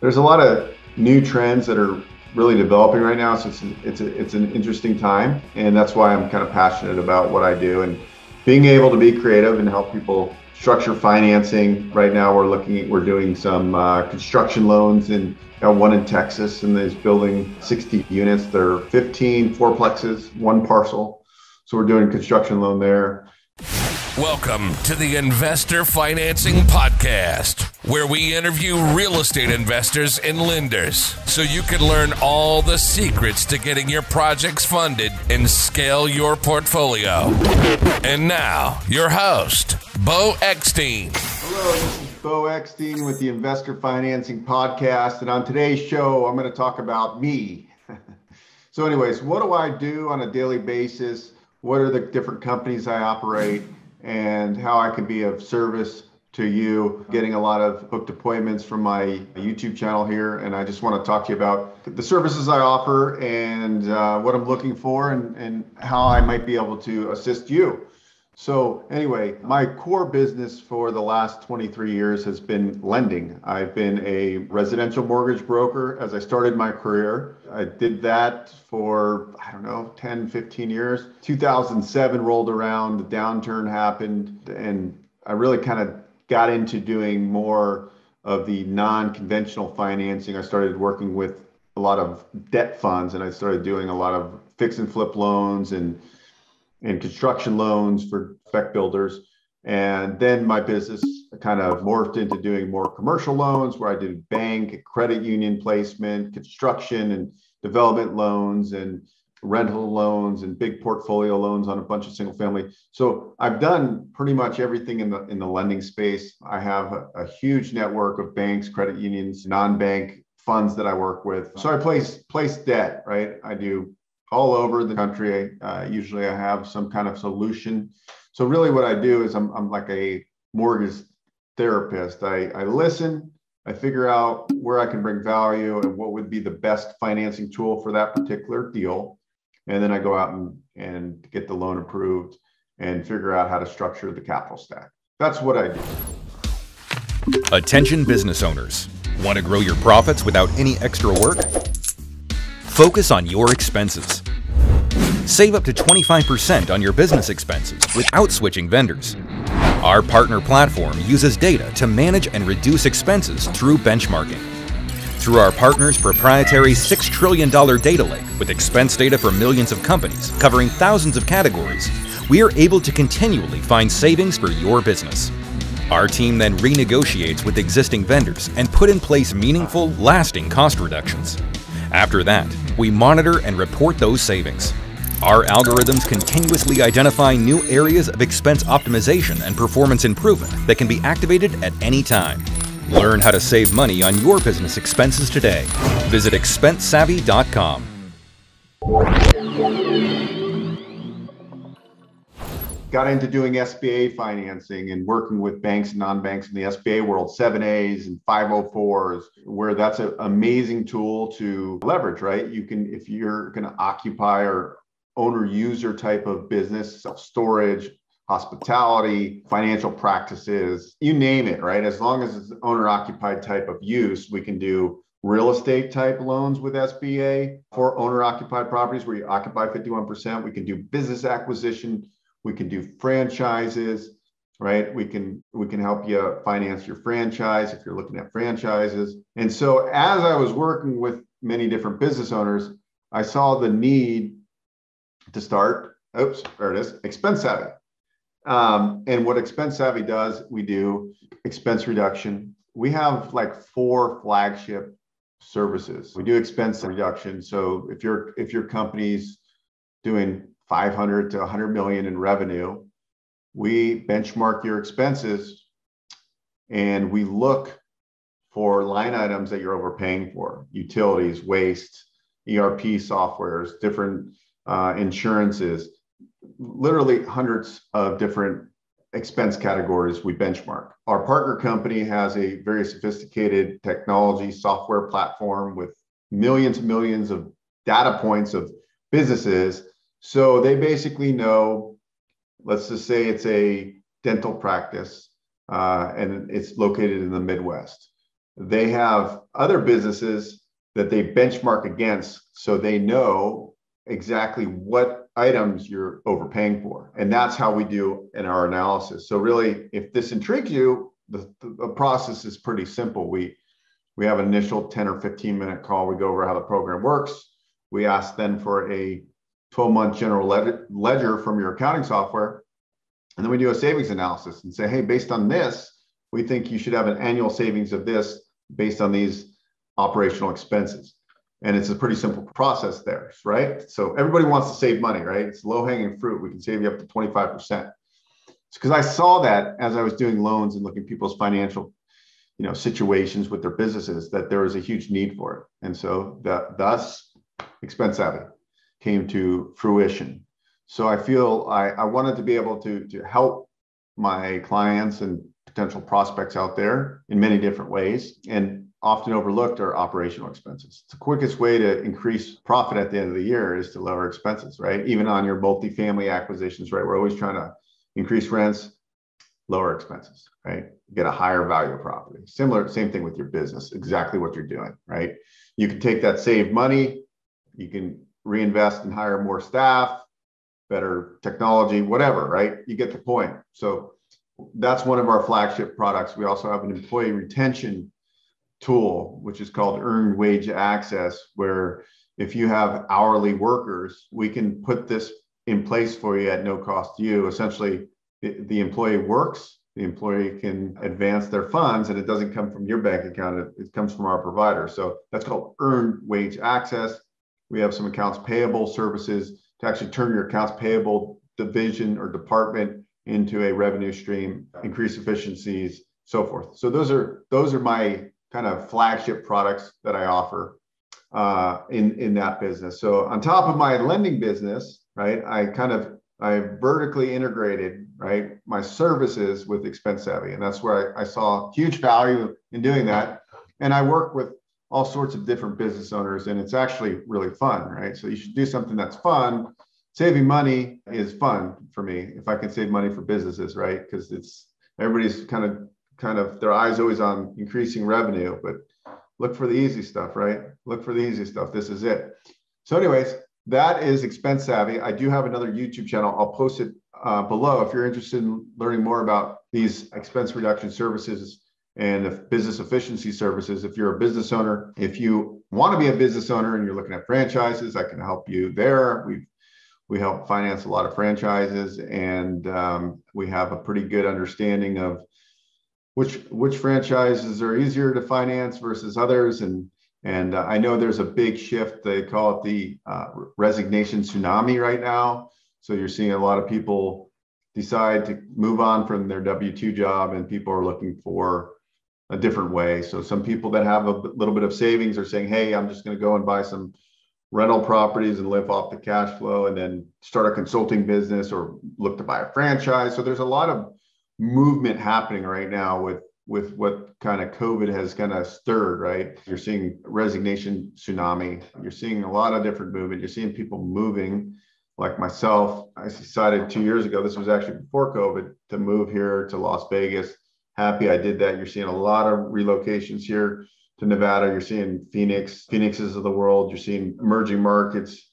There's a lot of new trends that are really developing right now, so it's an interesting time, and that's why I'm kind of passionate about what I do and being able to be creative and help people structure financing. Right now, we're doing some construction loans, and one in Texas, and is building 60 units. They're 15 fourplexes, one parcel. So we're doing a construction loan there. Welcome to the Investor Financing Podcast, where we interview real estate investors and lenders so you can learn all the secrets to getting your projects funded and scale your portfolio. And now, your host, Beau Eckstein. Hello, this is Beau Eckstein with the Investor Financing Podcast, and on today's show, I'm going to talk about me. So anyways, what do I do on a daily basis? What are the different companies I operate, and how I can be of service to you? Getting a lot of booked appointments from my YouTube channel here, and I just want to talk to you about the services I offer and what I'm looking for and how I might be able to assist you. So anyway, my core business for the last 23 years has been lending. I've been a residential mortgage broker as I started my career. I did that for, 10, 15 years. 2007 rolled around, the downturn happened, and I really kind of got into doing more of the non-conventional financing. I started working with a lot of debt funds, and I started doing a lot of fix and flip loans and construction loans for spec builders. And then my business kind of morphed into doing more commercial loans, where I did bank, credit union placement, construction and development loans, and rental loans, and big portfolio loans on a bunch of single family. So I've done pretty much everything in the lending space. I have a huge network of banks, credit unions, non-bank funds that I work with. So I place debt, right? I do all over the country. Usually I have some kind of solution. So really what I do is I'm like a mortgage therapist. I listen, I figure out where I can bring value and what would be the best financing tool for that particular deal. And then I go out and get the loan approved and figure out how to structure the capital stack. That's what I do. Attention business owners. Want to grow your profits without any extra work? Focus on your expenses. Save up to 25% on your business expenses without switching vendors. Our partner platform uses data to manage and reduce expenses through benchmarking. Through our partner's proprietary $6 trillion data lake with expense data for millions of companies covering thousands of categories, we are able to continually find savings for your business. Our team then renegotiates with existing vendors and put in place meaningful, lasting cost reductions. After that, we monitor and report those savings. Our algorithms continuously identify new areas of expense optimization and performance improvement that can be activated at any time. Learn how to save money on your business expenses today. Visit ExpenseSavvy.com. Got into doing SBA financing and working with banks and non-banks in the SBA world, 7As and 504s, where that's an amazing tool to leverage, right? You can, if you're going to occupy or owner-user type of business, self-storage, hospitality, financial practices, you name it, right? As long as it's owner-occupied type of use, we can do real estate type loans with SBA for owner-occupied properties where you occupy 51%. We can do business acquisition. We can do franchises, right? We can help you finance your franchise if you're looking at franchises. And so as I was working with many different business owners, I saw the need to start, there it is, ExpenseSavvy. And what ExpenseSavvy does, we do expense reduction. We have like 4 flagship services. We do expense reduction. So if your company's doing 500 to 100 million in revenue, we benchmark your expenses and we look for line items that you're overpaying for: utilities, waste, ERP softwares, different insurances, literally hundreds of different expense categories we benchmark. Our partner company has a very sophisticated technology software platform with millions and millions of data points of businesses. So they basically know, let's just say it's a dental practice and it's located in the Midwest. they have other businesses that they benchmark against, so they know exactly what items you're overpaying for. And that's how we do in our analysis. So really, if this intrigues you, the process is pretty simple. We have an initial 10 or 15 minute call. We go over how the program works. We ask then for a 12-month general ledger from your accounting software. And then we do a savings analysis and say, hey, based on this, we think you should have an annual savings of this based on these operational expenses. And it's a pretty simple process there, right? So everybody wants to save money, right? It's low-hanging fruit. We can save you up to 25%. It's because I saw that as I was doing loans and looking at people's financial, situations with their businesses, that there was a huge need for it. And so thus ExpenseSavvy came to fruition. So I feel I wanted to be able to help my clients and potential prospects out there in many different ways. And often overlooked are operational expenses. It's the quickest way to increase profit at the end of the year is to lower expenses, right? Even on your multifamily acquisitions, right? We're always trying to increase rents, lower expenses, right? Get a higher value property. Same thing with your business, exactly what you're doing, right? You can take that saved money, you can reinvest and hire more staff, better technology, whatever, right? You get the point. So that's one of our flagship products. We also have an employee retention tool, which is called Earned Wage Access, where if you have hourly workers, we can put this in place for you at no cost to you. Essentially, the employee works, the employee can advance their funds, and it doesn't come from your bank account, it comes from our provider. So that's called Earned Wage Access. We have some accounts payable services to actually turn your accounts payable division or department into a revenue stream, increase efficiencies, so forth. So those are my kind of flagship products that I offer in that business. So on top of my lending business, right, I vertically integrated, right, my services with ExpenseSavvy, and that's where I saw huge value in doing that. And I work with all sorts of different business owners, and it's actually really fun, right? So you should do something that's fun. Saving money is fun for me if I can save money for businesses, right? Because everybody's kind of their eyes always on increasing revenue, but look for the easy stuff, right? Look for the easy stuff. This is it. So anyways, that is ExpenseSavvy. I do have another YouTube channel. I'll post it below if you're interested in learning more about these expense reduction services and business efficiency services. If you're a business owner, if you want to be a business owner and you're looking at franchises, I can help you there. We help finance a lot of franchises, and we have a pretty good understanding of which franchises are easier to finance versus others. And I know there's a big shift. They call it the resignation tsunami right now. So you're seeing a lot of people decide to move on from their W-2 job, and people are looking for a different way. So some people that have a little bit of savings are saying, hey, I'm just going to go and buy some rental properties and live off the cash flow, and then start a consulting business or look to buy a franchise. So there's a lot of movement happening right now with what kind of COVID has kind of stirred, right? You're seeing resignation tsunami. You're seeing a lot of different movement. You're seeing people moving, like myself. I decided 2 years ago, this was actually before COVID, to move here to Las Vegas. Happy I did that. You're seeing a lot of relocations here to Nevada. You're seeing Phoenixes of the world. You're seeing emerging markets,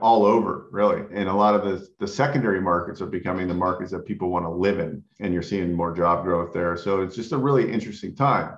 all over, really. And a lot of the secondary markets are becoming the markets that people want to live in. And you're seeing more job growth there. So it's just a really interesting time.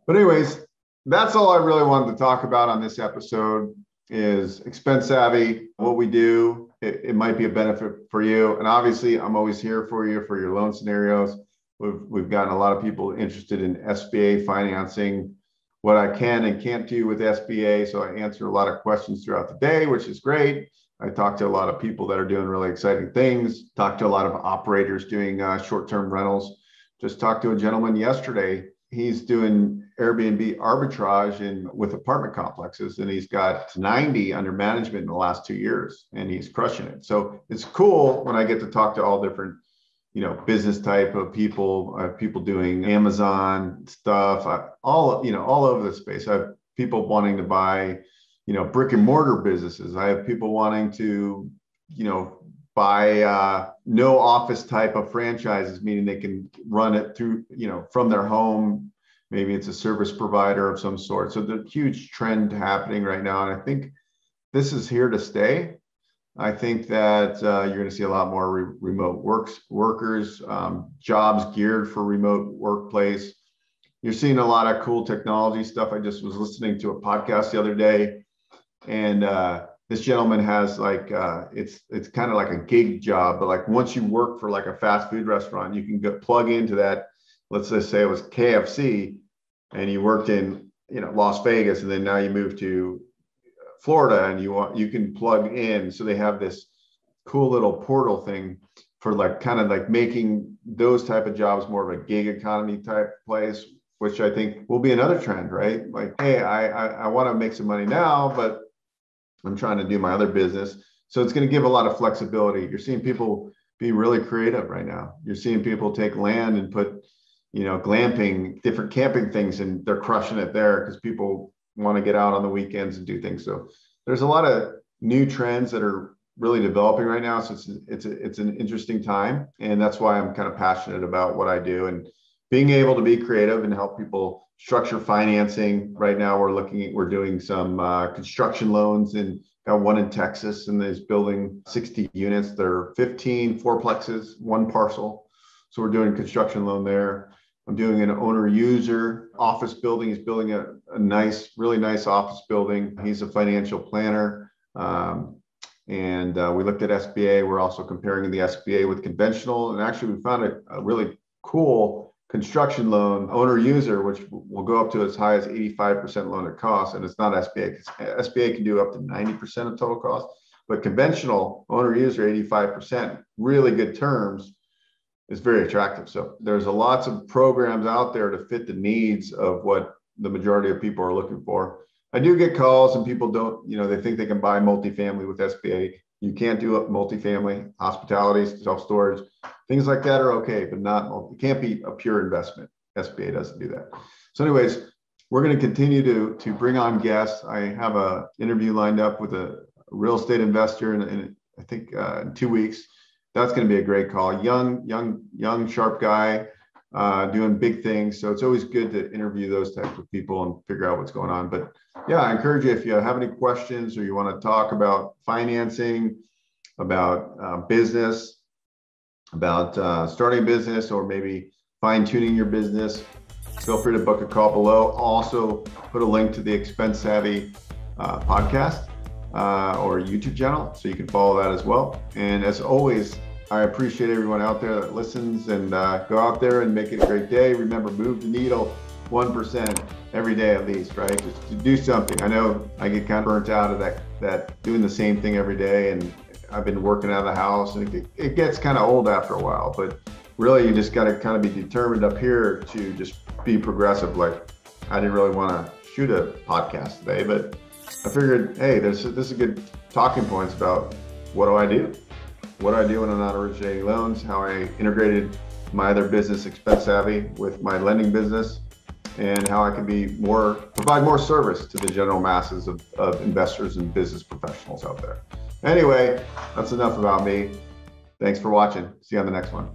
But anyways, that's all I really wanted to talk about on this episode is ExpenseSavvy, what we do. It might be a benefit for you. And obviously, I'm always here for you for your loan scenarios. We've gotten a lot of people interested in SBA financing, what I can and can't do with SBA. So I answer a lot of questions throughout the day, which is great. I talk to a lot of people that are doing really exciting things, talk to a lot of operators doing short-term rentals. Just talked to a gentleman yesterday. He's doing Airbnb arbitrage with apartment complexes, and he's got 90 under management in the last 2 years, and he's crushing it. So it's cool when I get to talk to all different business type of people, people doing Amazon stuff, all over the space. I have people wanting to buy, brick and mortar businesses. I have people wanting to, buy no office type of franchises, meaning they can run it through, from their home maybe it's a service provider of some sort. So there's a huge trend happening right now. And I think this is here to stay. I think that you're going to see a lot more remote workers, jobs geared for remote workplace. You're seeing a lot of cool technology stuff. I just was listening to a podcast the other day, and this gentleman has like, it's kind of like a gig job, but like once you work for like a fast food restaurant, you can plug into that. Let's just say it was KFC, and you worked in, Las Vegas, and then now you move to Florida, and you can plug in. So they have this cool little portal thing for like kind of like making those type of jobs more of a gig economy type place, which I think will be another trend, right? Like, hey, I want to make some money now, but I'm trying to do my other business. So it's going to give a lot of flexibility. You're seeing people be really creative right now. You're seeing people take land and put, glamping, different camping things, and they're crushing it there because people want to get out on the weekends and do things. So there's a lot of new trends that are really developing right now. So it's an interesting time. And that's why I'm kind of passionate about what I do and being able to be creative and help people structure financing. Right now we're doing some construction loans, and got one in Texas, and there's building 60 units. They're 15 fourplexes, one parcel. So we're doing a construction loan there. I'm doing an owner user office building. He's building a really nice office building. He's a financial planner. And we looked at SBA. We're also comparing the SBA with conventional. And actually we found a really cool construction loan owner user, which will go up to as high as 85% loan at cost. And it's not SBA. SBA can do up to 90% of total cost, but conventional owner user, 85%, really good terms, is very attractive. So there's lots of programs out there to fit the needs of what the majority of people are looking for. I do get calls, and people don't, they think they can buy multifamily with SBA. You can't do multifamily, hospitality, self-storage, things like that are okay, but it can't be a pure investment. SBA doesn't do that. So anyways, we're going to continue to bring on guests. I have an interview lined up with a real estate investor in I think in 2 weeks. That's going to be a great call. Young, sharp guy, doing big things. So it's always good to interview those types of people and figure out what's going on. But yeah, I encourage you, if you have any questions or you want to talk about financing, about business, about starting a business, or maybe fine tuning your business, feel free to book a call below. I'll also put a link to the ExpenseSavvy podcast or YouTube channel, so you can follow that as well. And as always, I appreciate everyone out there that listens, and go out there and make it a great day. Remember, move the needle 1% every day at least, right? Just to do something. I know I get kind of burnt out of that doing the same thing every day, and I've been working out of the house, and it gets kind of old after a while. But really, you just got to kind of be determined up here to just be progressive. Like, I didn't really want to shoot a podcast today, but I figured, hey, this is good talking points about what do I do when I'm not originating loans, how I integrated my other business, ExpenseSavvy, with my lending business, and how I can provide more service to the general masses of investors and business professionals out there. Anyway, that's enough about me. Thanks for watching. See you on the next one.